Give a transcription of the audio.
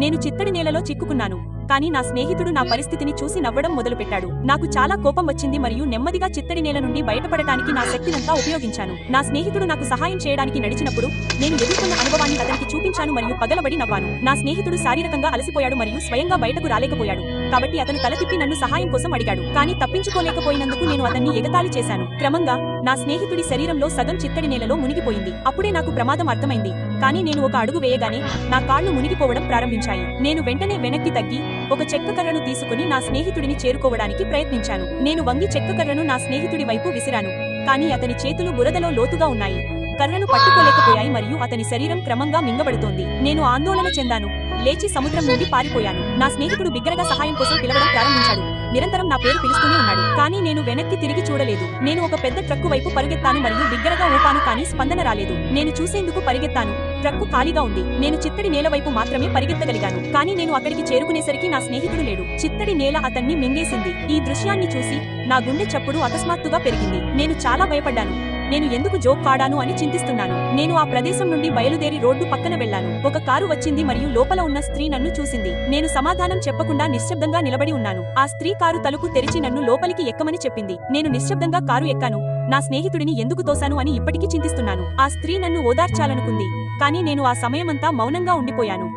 నేను చిత్తడి నేలలో చిక్కుకున్నాను. కానీ నా స్నేహితుడు నా పరిస్థితిని చూసి నవ్వడం మొదలుపెట్టాడు. నాకు చాలా కోపం వచ్చింది మరియు నెమ్మదిగా చిత్తడి నేల నుండి బయటపడటానికి నా శక్తినంతా ఉపయోగించాను. నా స్నేహితుడు నాకు సహాయం చేయడానికి నడిచినప్పుడు నేను ఎదుర్కొన్న అనుభవాన్ని అతనికి చూపించాను మరియు పగలబడి నవ్వాను. నా స్నేహితుడు శారీరకంగా అలసిపోయాడు మరియు స్వయంగా బయటకు రాలేకపోయాడు. కాబట్టి అతను తల తిప్పి నన్ను సహాయం కోసం అడిగాడు. కానీ తప్పించుకోలేకపోయినందుకు నేను అతన్ని ఎగతాళి చేశాను. క్రమంగా నా స్నేహితుడి శరీరంలో సగం చిత్తడి నేలలో మునిగిపోయింది. అప్పుడే నాకు ప్రమాదం అర్థమైంది. కానీ నేను ఒక అడుగు వేయగానే నా కాళ్లు మునిగిపోవడం ప్రారంభించాయి. నేను వెంటనే వెనక్కి తగ్గి ఒక చెక్క కర్రను తీసుకుని నా స్నేహితుడిని చేరుకోవడానికి ప్రయత్నించాను. నేను వంగి చెక్క కర్రను నా స్నేహితుడి వైపు విసిరాను. కానీ అతని చేతులు బురదలో లోతుగా ఉన్నాయి. కర్రను పట్టుకోలేకపోయాయి మరియు అతని శరీరం క్రమంగా మింగబడుతోంది. నేను ఆందోళన చెందాను. లేచి సముద్రం నుండి పారిపోయాను. నా స్నేహితుడు బిగ్గరగా సహాయం కోసం పిలవడం ప్రారంభించాడు. నిరంతరం నా పేరు పిలుస్తూనే ఉన్నాడు. కానీ నేను వెనక్కి తిరిగి చూడలేదు. నేను ఒక పెద్ద ట్రక్కు వైపు పరుగెత్తాను మరియు బిగ్గరగా ఊపాను, కానీ స్పందన రాలేదు. నేను చూసేందుకు పరిగెత్తాను. ట్రక్కు ఖాళీగా ఉంది. నేను చిత్తడి నేల వైపు మాత్రమే పరిగెత్తగలిగాను. కానీ నేను అక్కడికి చేరుకునేసరికి నా స్నేహితుడు లేడు. చిత్తడి నేల అతన్ని మింగేసింది. ఈ దృశ్యాన్ని చూసి నా గుండె చప్పుడు అకస్మాత్తుగా పెరిగింది. నేను చాలా భయపడ్డాను. నేను ఎందుకు జోక్ కాడాను అని చింతిస్తున్నాను. నేను ఆ ప్రదేశం నుండి బయలుదేరి రోడ్డు పక్కన వెళ్లాను. ఒక కారు వచ్చింది మరియు లోపల ఉన్న స్త్రీ నన్ను చూసింది. నేను సమాధానం చెప్పకుండా నిశ్శబ్దంగా నిలబడి ఉన్నాను. ఆ స్త్రీ కారు తలుపు తెరిచి నన్ను లోపలికి ఎక్కమని చెప్పింది. నేను నిశ్శబ్దంగా కారు ఎక్కాను. నా స్నేహితుడిని ఎందుకు తోశాను అని ఇప్పటికీ చింతిస్తున్నాను. ఆ స్త్రీ నన్ను ఓదార్చాలనుకుంది. కానీ నేను ఆ సమయమంతా మౌనంగా ఉండిపోయాను.